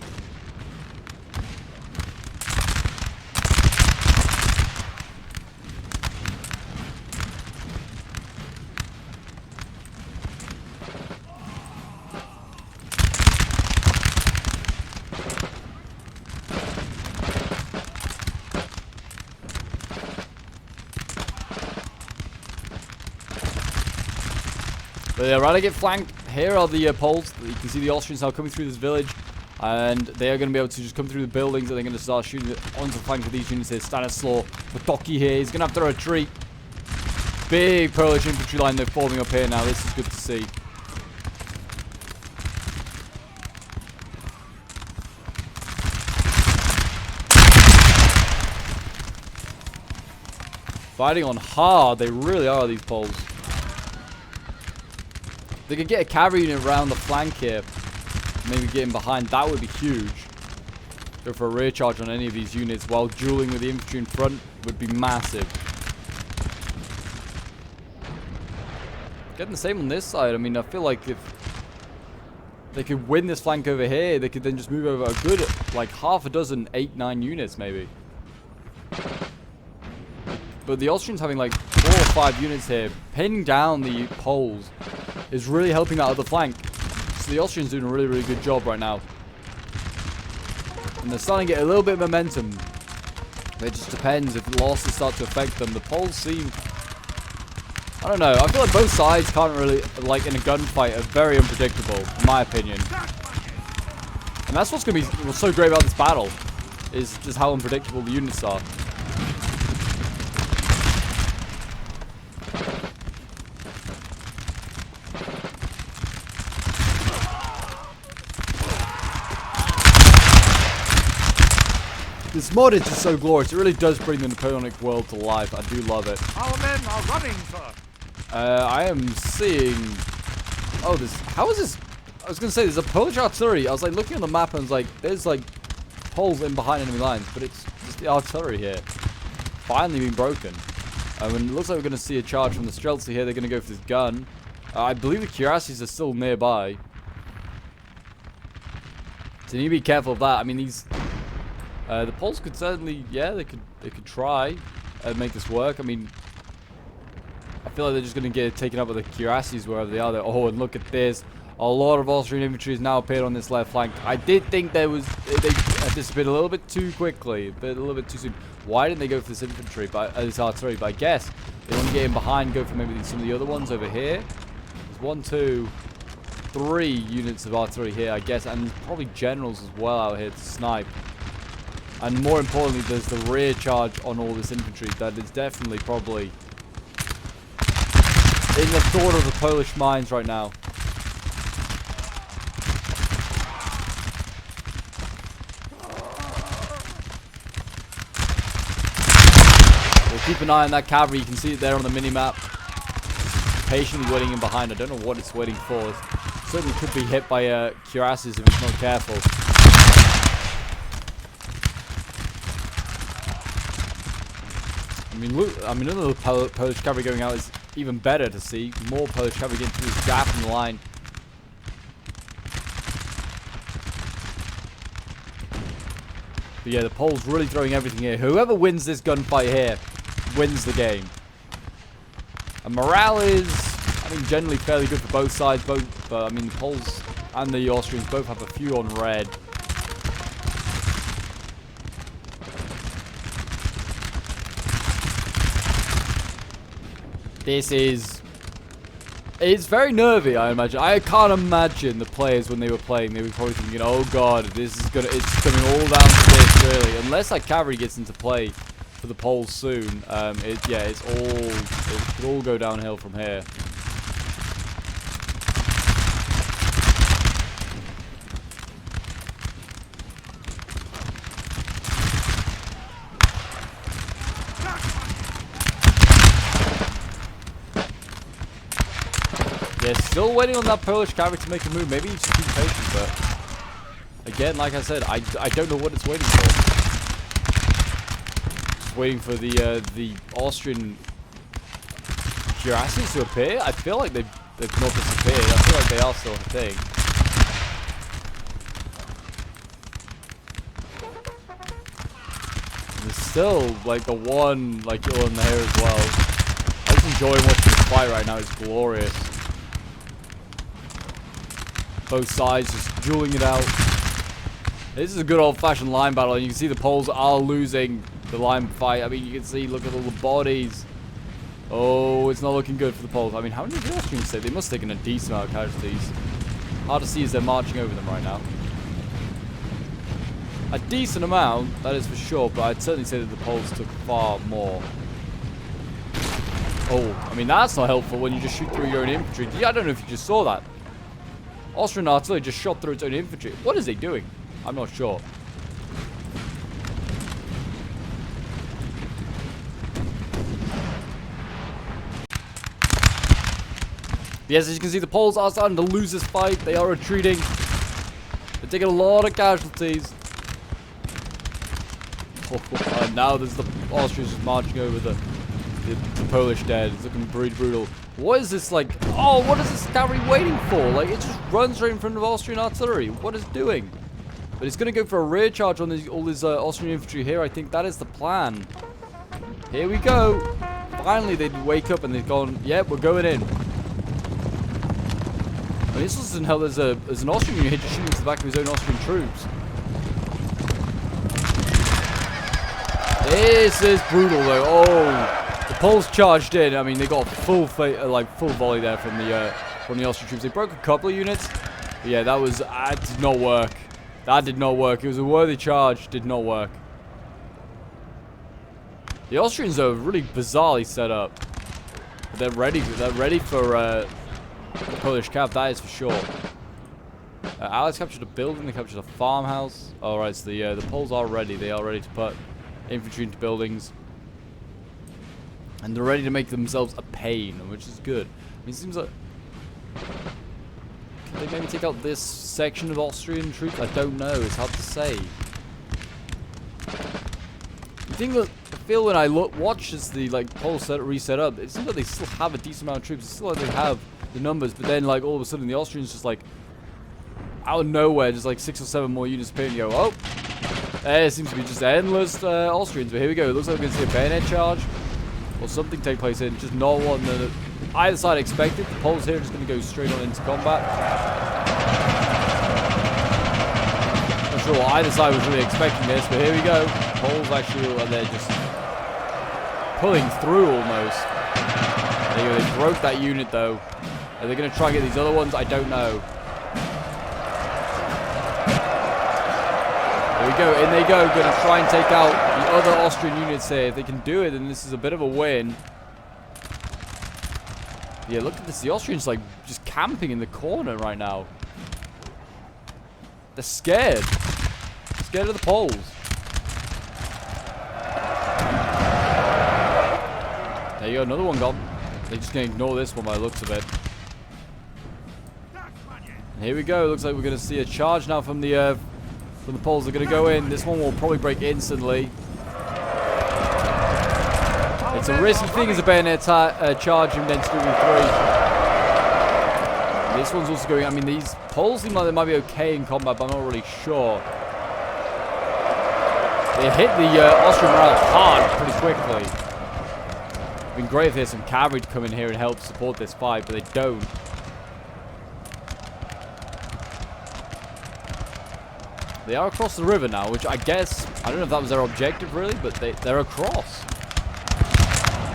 But they're about to get flanked. Here are the Poles. You can see the Austrians now coming through this village. And they are going to be able to just come through the buildings. And they're going to start shooting onto the flank of these units here. Stanislaw Potocki here. He's going to have to retreat. Big Polish infantry line they're forming up here now. This is good to see. Fighting on hard. They really are, these Poles. They could get a cavalry unit around the flank here. Maybe get in behind. That would be huge. Go for a rear charge on any of these units while dueling with the infantry in front would be massive. Getting the same on this side. I mean, I feel like if they could win this flank over here, they could then just move over a good, like, half a dozen, 8, 9 units, maybe. But the Austrians having, like, 4 or 5 units here, pinning down the Poles, is really helping that other flank. So the Austrians doing a really, really good job right now. And they're starting to get a little bit of momentum. It just depends if losses start to affect them. The Poles seem... I don't know. I feel like both sides can't really, like in a gunfight, are very unpredictable, in my opinion. And that's what's going to be what's so great about this battle, is just how unpredictable the units are. This mod is just so glorious. It really does bring the Napoleonic world to life. I do love it. Our men are running, sir. I am seeing... Oh, this... How is this... I was going to say, there's a Polish artillery. I was like looking on the map and I was like, there's like Poles in behind enemy lines. But it's just the artillery here. Finally being broken. And it looks like we're going to see a charge from the Streltsy here. They're going to go for this gun. I believe the cuirasses are still nearby. So you need to be careful of that. I mean, these... the Poles could certainly... Yeah, they could try and make this work. I mean... I feel like they're just going to get taken up with the cuirasses wherever they are. Oh, and look at this. A lot of Austrian infantry has now appeared on this left flank. I did think they disappeared a little bit too quickly. A little bit too soon. Why didn't they go for this infantry, this artillery? But I guess they want to get in behind, go for maybe some of the other ones over here. There's 1, 2, 3 units of artillery here, I guess. And there's probably generals as well out here to snipe. And more importantly, there's the rear charge on all this infantry. That is definitely probably... in the thought of the Polish minds right now. We'll keep an eye on that cavalry. You can see it there on the mini-map. Patiently waiting in behind. I don't know what it's waiting for. It certainly could be hit by cuirasses if it's not careful. I mean, look, another Polish cavalry going out is even better to see. More Polish cavalry getting through this gap in the line. But yeah, the Poles really throwing everything here. Whoever wins this gunfight here wins the game. And morale is, I think, generally fairly good for both sides. But I mean, the Poles and the Austrians both have a few on red. It's very nervy, I imagine. I can't imagine the players when they were playing, they were probably thinking, oh god, it's coming all down to this, really. Unless that cavalry gets into play for the Poles soon, it could all go downhill from here. Yeah, still waiting on that Polish cavalry to make a move. Maybe he's just being patient, but again, like I said, I don't know what it's waiting for. Just waiting for the Austrian cuirasses to appear. I feel like they've not disappeared. I feel like they are still a thing. There's still like the one like on there as well. I'm just enjoying watching this fight right now. It's glorious. Both sides just dueling it out. This is a good old-fashioned line battle, and you can see the Poles are losing the line fight. I mean, you can see, look at all the bodies. Oh, it's not looking good for the Poles. I mean, how many did the Austrians say? They must have taken a decent amount of casualties. Hard to see as they're marching over them right now. A decent amount, that is for sure, but I'd certainly say that the Poles took far more. Oh, I mean, that's not helpful when you just shoot through your own infantry. Yeah, I don't know if you just saw that. Austrian artillery just shot through its own infantry. What is it doing? I'm not sure. Yes, as you can see, the Poles are starting to lose this fight. They are retreating. They're taking a lot of casualties. And now there's the Austrians just marching over the Polish dead. It's looking pretty brutal. What is this like? Oh, what is this cavalry waiting for? Like, it just runs right in front of Austrian artillery. What is it doing? But it's going to go for a rear charge on all this Austrian infantry here. I think that is the plan. Here we go. Finally, they wake up and they've gone, yep, we're going in. I mean, this doesn't help. There's an Austrian unit here just shooting into the back of his own Austrian troops. This is brutal, though. Oh, the Poles charged in. I mean, they got a full volley there from the Austrian troops. They broke a couple of units. But yeah, that did not work. That did not work. It was a worthy charge. Did not work. The Austrians are really bizarrely set up. But they're ready. They're ready for the Polish cav. That is for sure. Allies captured a building. They captured a farmhouse. All right, so the Poles are ready. They are ready to put infantry into buildings, and they're ready to make themselves a pain, which is good. I mean, it seems like, can they maybe take out this section of Austrian troops? I don't know. It's hard to say. The thing that I feel when I watch as the Poles reset up, it seems like they still have a decent amount of troops. It's still like they have the numbers, but then all of a sudden the Austrians just out of nowhere, just 6 or 7 more units appear and you go, oh. There seems to be just endless Austrians, but here we go. It looks like we're going to see a bayonet charge or something take place here. Just not one that either side expected. The Poles here are just going to go straight on into combat. Not sure what either side was really expecting this, but here we go. Poles actually, they're just pulling through almost. There you go. They broke that unit though. Are they going to try and get these other ones? I don't know. There we go, in they go, going to try and take out the other Austrian units here. If they can do it, then this is a bit of a win. Yeah, look at this. The Austrians just camping in the corner right now. They're scared. Scared of the Poles. There you go, another one gone. They're just going to ignore this one by the looks of it. And here we go. Looks like we're going to see a charge now from the Poles. Are going to go in. This one will probably break instantly. It's a risky thing as a bayonet charge in NTW 3. This one's also going. I mean, these Poles seem like they might be okay in combat, but I'm not really sure. They hit the Austrian morale hard pretty quickly. It'd been great if there's some cavalry to come in here and help support this fight, but they don't. They are across the river now, which I guess, I don't know if that was their objective really, but they're across.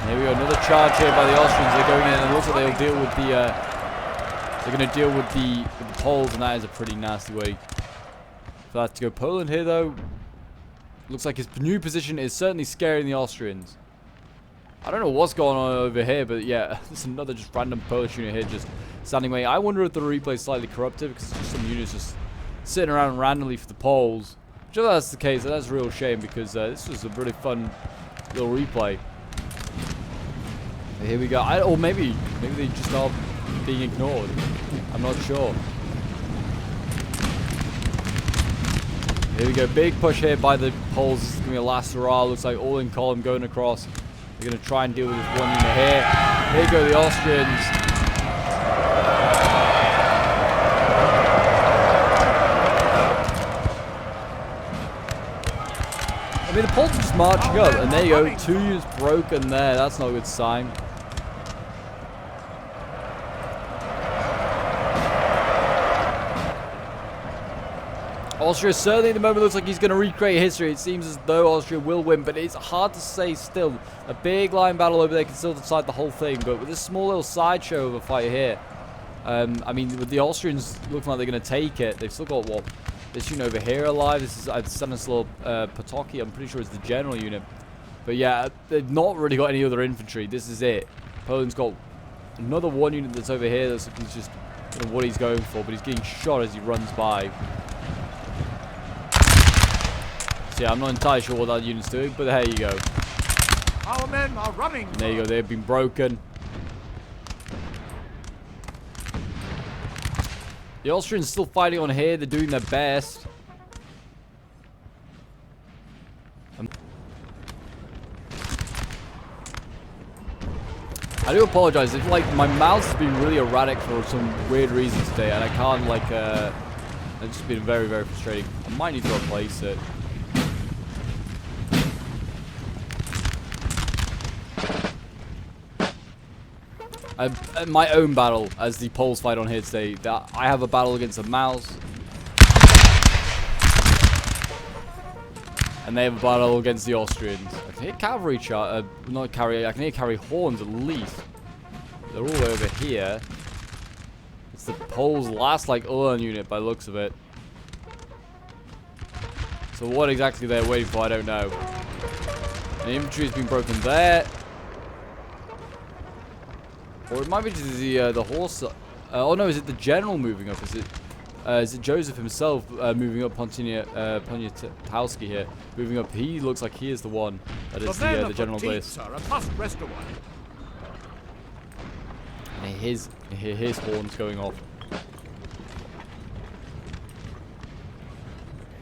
And here we go, another charge here by the Austrians. They're going in, and also they'll deal with they're going to deal with the Poles, and that is a pretty nasty way for that to go. Poland here though, looks like his new position is certainly scaring the Austrians. I don't know what's going on over here, but yeah, there's another just random Polish unit here just standing away. I wonder if the replay is slightly corrupted, because it's just some units just sitting around randomly for the Poles. Which if that's the case, that's a real shame, because this was a really fun little replay. Here we go. Or maybe they just are being ignored. I'm not sure. Here we go. Big push here by the Poles. This is going to be a last hurrah. Looks like all in column going across. They're going to try and deal with this one unit here. Here go the Austrians. I mean, the Poles are just marching up, and there you go, 2 units broken there. That's not a good sign. Austria certainly at the moment looks like he's going to recreate history. It seems as though Austria will win, but it's hard to say still. A big line battle over there can still decide the whole thing, but with this small little sideshow of a fight here, I mean, with the Austrians looking like they're going to take it, they've still got, what, this unit over here alive. This is Stanislaw Potocki. I'm pretty sure it's the general unit. But yeah, they've not really got any other infantry. This is it. Poland's got another one unit that's over here. That's he's just, I don't know what he's going for, but he's getting shot as he runs by. So yeah, I'm not entirely sure what that unit's doing, but there you go. Our men are running. And there you go. They've been broken. The Austrians still fighting on here. They're doing their best. I do apologize if like my mouse has been really erratic for some weird reason today, and I can't like it's just been very, very frustrating. I might need to replace it. My own battle as the Poles fight on here today. That I have a battle against a mouse, and they have a battle against the Austrians. I can hear cavalry not cavalry. I can hear cavalry horns at least. They're all over here. It's the Poles' last like Ulan unit by the looks of it. So what exactly they're waiting for, I don't know. The infantry has been broken there. Or it might be just the horse. Oh no, is it the general moving up? Is it Joseph himself moving up? Poniatowski here moving up. He looks like he is the one that is the general bliss. And his horns going off.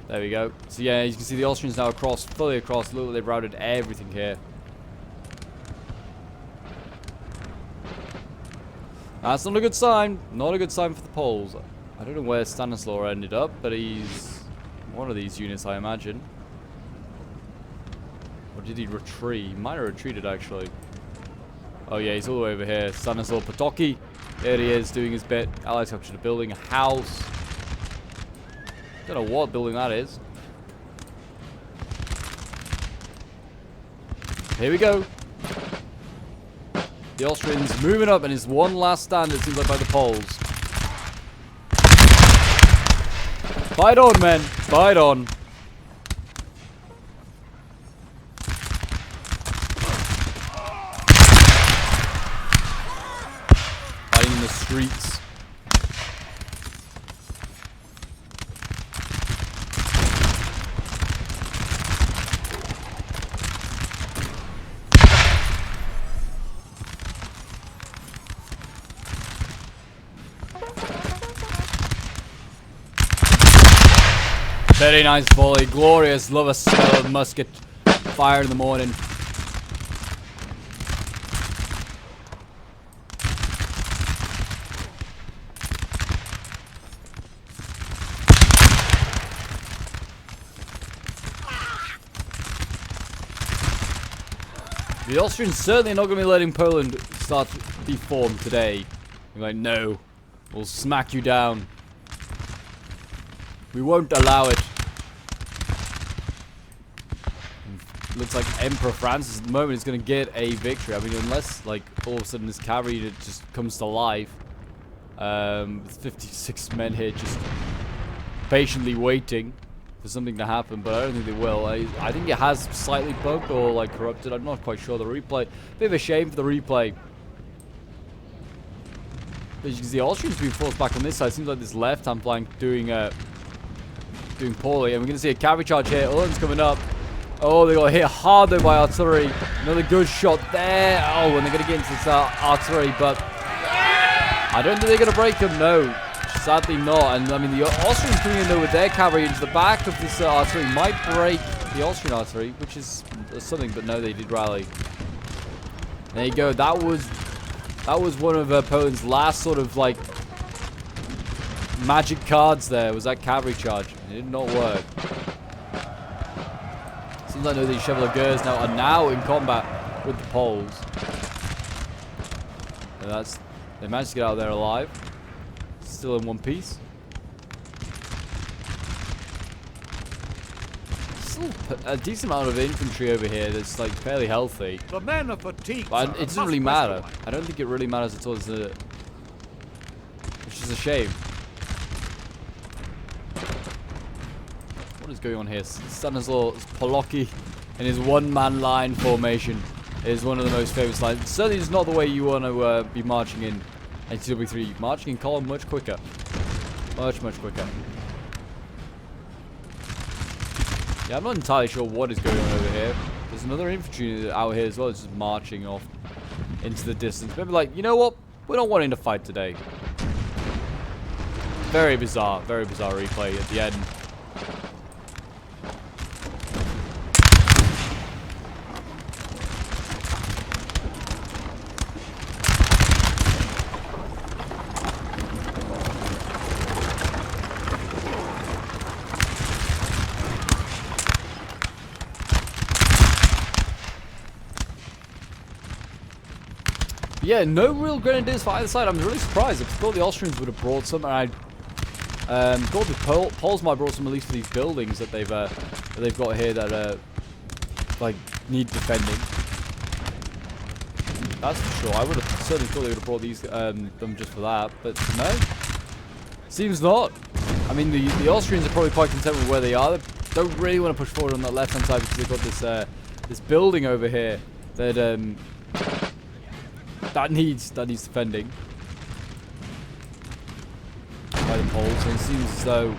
There we go. So yeah, you can see the Austrians now fully across. Look, they've routed everything here. That's not a good sign. Not a good sign for the Poles. I don't know where Stanislaw ended up, but he's one of these units, I imagine. Or did he retreat? He might have retreated, actually. Oh yeah, he's all the way over here. Stanislaw Potocki. There he is, doing his bit. Allies captured a building, a house. Don't know what building that is. Here we go. The Austrians moving up, and it's one last stand, it seems like, by the Poles. Fight on, men. Fight on. Fighting in the streets. Very nice volley. Glorious. Love a smell of musket fire in the morning. The Austrians certainly not going to be letting Poland start to be formed today. They're like, no. We'll smack you down. We won't allow it. Looks like Emperor Francis at the moment is going to get a victory. I mean, unless, like, all of a sudden this cavalry unit just comes to life. With 56 men here just patiently waiting for something to happen, but I don't think they will. I think it has slightly bugged or, like, corrupted. I'm not quite sure. The replay, bit of a shame for the replay. But you can see the Austrians being forced back on this side. Seems like this left-hand flank doing poorly. And we're going to see a cavalry charge here. Ulan's coming up. Oh, they got hit hard though by artillery. Another good shot there. Oh, and they're going to get into this artillery, but I don't think they're going to break them. No, sadly not. And I mean, the Austrians coming in though with their cavalry into the back of this artillery might break the Austrian artillery, which is something. But no, they did rally. There you go. That was one of Poland's last sort of like magic cards. There was that cavalry charge. It did not work. Seems like these Chevaliers are now in combat with the Poles. And they managed to get out of there alive. Still in one piece. Still a decent amount of infantry over here that's like fairly healthy. The men are fatigued. But it doesn't really matter. I don't think it really matters at all. Which is a shame. What is going on here? Stanislaw Polocki in his one-man line formation is one of the most famous lines. Certainly is not the way you want to be marching in NTW3. Marching in column much quicker. Much, much quicker. Yeah, I'm not entirely sure what is going on over here. There's another infantry unit out here as well. It's just marching off into the distance. Maybe like, you know what? We're not wanting to fight today. very bizarre replay at the end. Yeah, no real grenadiers for either side. I'm really surprised. I thought the Austrians would have brought some, and I thought the Poles might have brought some at least for these buildings that they've got here that like need defending. That's for sure. I would have certainly thought they would have brought these them just for that, but no, seems not. I mean, the Austrians are probably quite content with where they are. They don't really want to push forward on that left-hand side because they've got this building over here that that needs defending by the Poles. So it seems as though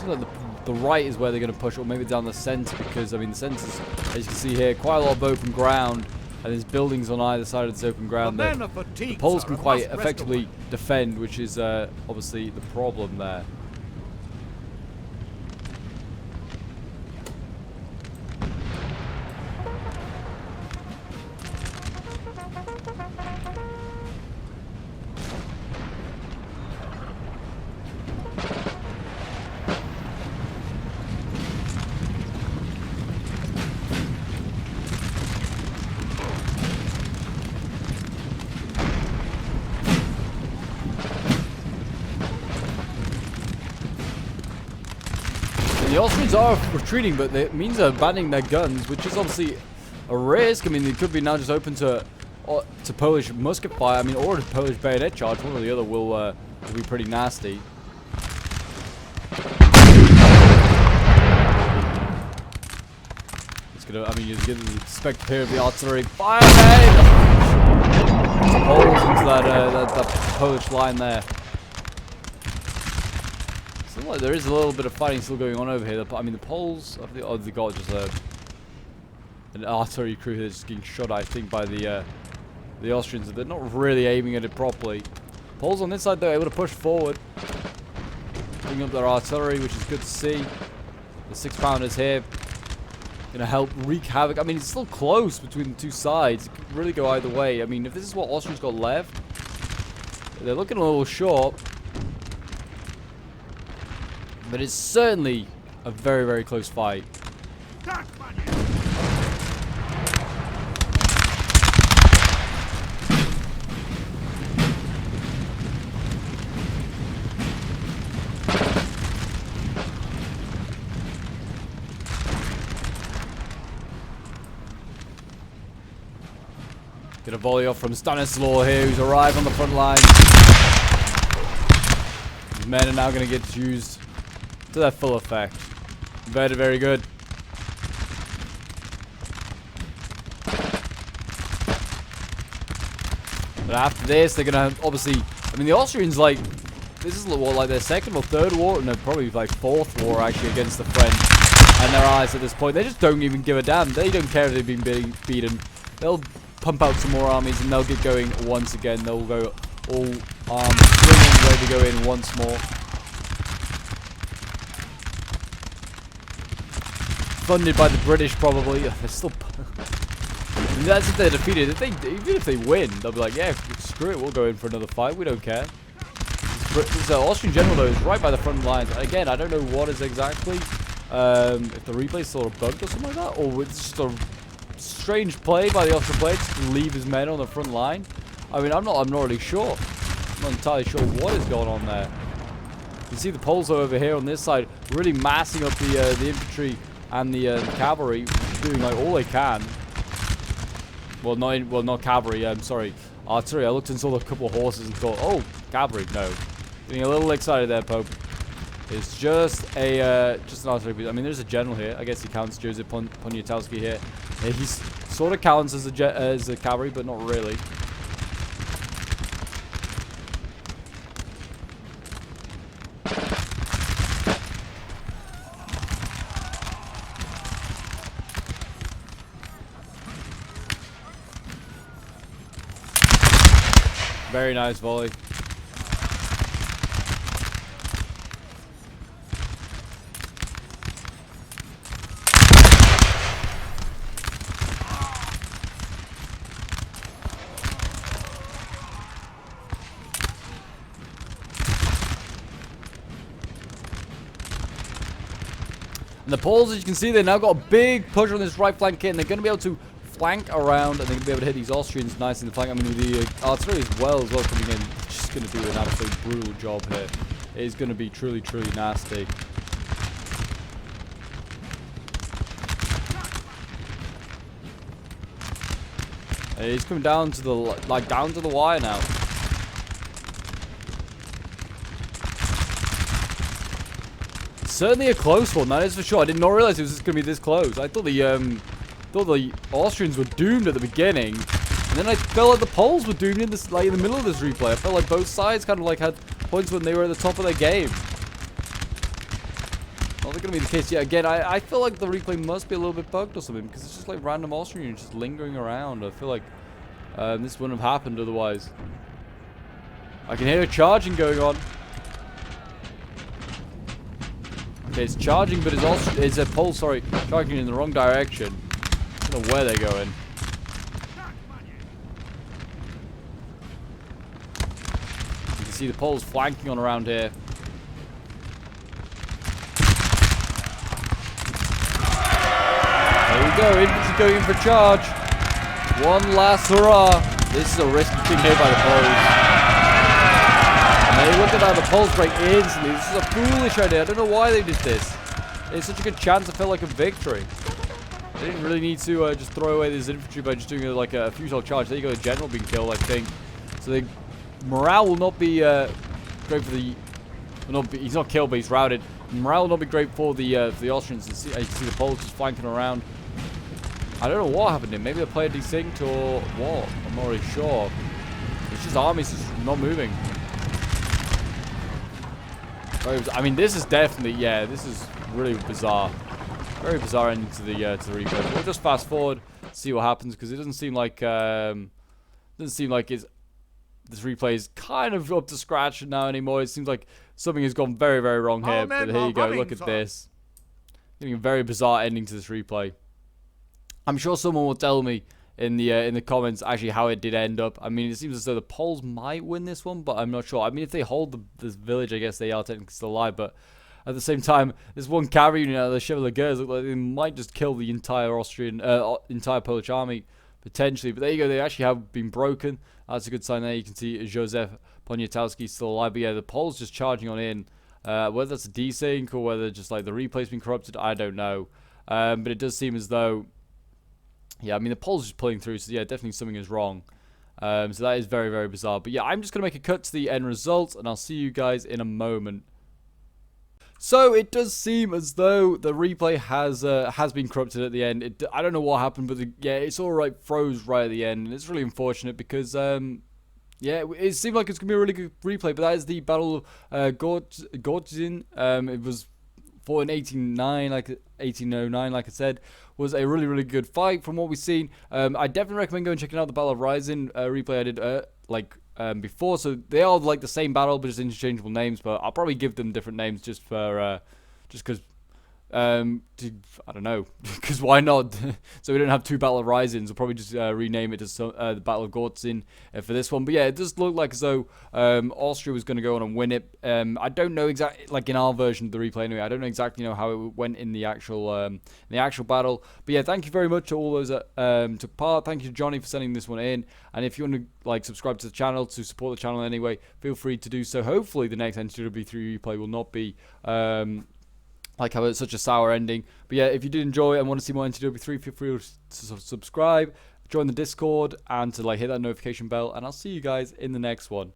like the right is where they're going to push, or maybe down the centre, because I mean the centre's, as you can see here, quite a lot of open ground, and there's buildings on either side of this open ground that the Poles can quite effectively defend, which is obviously the problem there. The Austrians are retreating, but it means they're abandoning their guns, which is obviously a risk. I mean, they could be now just open to Polish musket fire. I mean, or a Polish bayonet charge. One or the other will be pretty nasty. It's gonna. I mean, you get the spectacle here of the artillery fire. Holes into that Polish line there. Like there is a little bit of fighting still going on over here. I mean, the Poles, they've got just an artillery crew that's getting shot, I think, by the Austrians. They're not really aiming at it properly. Poles on this side, they're able to push forward, bring up their artillery, which is good to see. The 6-pounders here going to help wreak havoc. I mean, it's still close between the two sides. It could really go either way. I mean, if this is what Austrians got left, they're looking a little short. But it's certainly a very, very close fight. Get a volley off from Stanislaw here, who's arrived on the front line. His men are now going to get used to their full effect. Very, very good. But after this, they're gonna obviously. I mean, the Austrians, like, this is what, like their second or third war, no, probably like fourth war actually against the French and their allies at this point. They just don't even give a damn. They don't care if they've been beaten. They'll pump out some more armies and they'll get going once again. They'll go all armed, ready to go in once more. Funded by the British, probably. They're still. That's if they're defeated. Even if they win, they'll be like, yeah, screw it, we'll go in for another fight. We don't care. This Austrian general though is right by the front lines. Again, I don't know what is exactly. If the replay is sort of bugged or something like that, or it's just a strange play by the Austrian player to leave his men on the front line. I mean, I'm not really sure. I'm not entirely sure what is going on there. You see the Poles over here on this side, really massing up the infantry and the cavalry, doing like all they can. Well, not cavalry. I'm sorry, artillery. I looked and saw a couple of horses and thought, oh, cavalry. No, getting a little excited there, Pope. It's just an artillery. I mean, there's a general here. I guess he counts Joseph Poniatowski here. He sort of counts as a cavalry, but not really. Very nice volley. And the Poles, as you can see, they've now got a big push on this right flank here, and they're going to be able to flank around, and they're going to be able to hit these Austrians nice in the flank. I mean, with the artillery as well coming in, it's just going to do an absolute brutal job here. It is going to be truly, truly nasty. He's coming down to the down to the wire now. Certainly a close one, that is for sure. I did not realize it was just going to be this close. I thought the Austrians were doomed at the beginning, and then I felt like the Poles were doomed in this, like in the middle of this replay. I felt like both sides kind of like had points when they were at the top of their game. Not going to be the case yet. Again, I feel like the replay must be a little bit bugged or something, because it's just like random Austrians just lingering around. I feel like this wouldn't have happened otherwise. I can hear a charging going on. Okay, it's charging, but it's a Pole, sorry, charging in the wrong direction. I don't know where they're going. You can see the Poles flanking on around here. There we go, infantry going in for charge. One last hurrah. This is a risky thing here by the Poles. And look at how the Poles break instantly. This is a foolish idea. I don't know why they did this. It's such a good chance. I felt like a victory. They didn't really need to just throw away this infantry by just doing like a futile charge. There you go, the general being killed, I think. So the morale will not be great for the. He's not killed, but he's routed. Morale will not be great for the Austrians. You can see the Poles just flanking around. I don't know what happened here. Maybe the player desynced or what. I'm not really sure. It's just armies just not moving. I mean, this is definitely, yeah, this is really bizarre. Very bizarre ending to the replay. We'll just fast forward, see what happens, because it doesn't seem like this replay is kind of up to scratch now anymore. It seems like something has gone very, very wrong here. But here you go, look at this. Getting a very bizarre ending to this replay. I'm sure someone will tell me in the comments actually how it did end up. I mean, it seems as though the Poles might win this one, but I'm not sure. I mean, if they hold this village, I guess they are technically still alive, but at the same time, this one cavalry unit out of the Chevaliers look like they might just kill the entire entire Polish army, potentially. But there you go, they actually have been broken. That's a good sign there. You can see Joseph Poniatowski still alive, but yeah, the Poles just charging on in. Whether that's a desync or whether just like the replay's been corrupted, I don't know. But it does seem as though, yeah, I mean, the Poles just pulling through, so yeah, definitely something is wrong. So that is very, very bizarre. But yeah, I'm just going to make a cut to the end result, and I'll see you guys in a moment. So it does seem as though the replay has been corrupted at the end. I don't know what happened, but yeah, it's all right, froze right at the end, and it's really unfortunate because yeah, it seemed like it's gonna be a really good replay. But that is the Battle of Gorzyce. It was fought in 1809, like I said, was a really, really good fight from what we've seen. I definitely recommend going and checking out the Battle of Ryazan replay I did before. So they are like the same battle, but just interchangeable names. But I'll probably give them different names just for just because. I don't know, because why not? So we don't have two Battle of Ryazans. We'll probably just rename it to the Battle of Gorzyce for this one. But yeah, it does look like as though Austria was going to go on and win it. I don't know exactly, like in our version of the replay anyway. I don't know exactly how it went in the actual battle. But yeah, thank you very much to all those that took part. Thank you to Johnny for sending this one in. And if you want to subscribe to the channel to support the channel anyway, feel free to do so. Hopefully, the next NTW3 replay will not be have such a sour ending. But yeah, if you did enjoy and want to see more NTW3, feel free to subscribe, join the Discord, and to hit that notification bell. And I'll see you guys in the next one.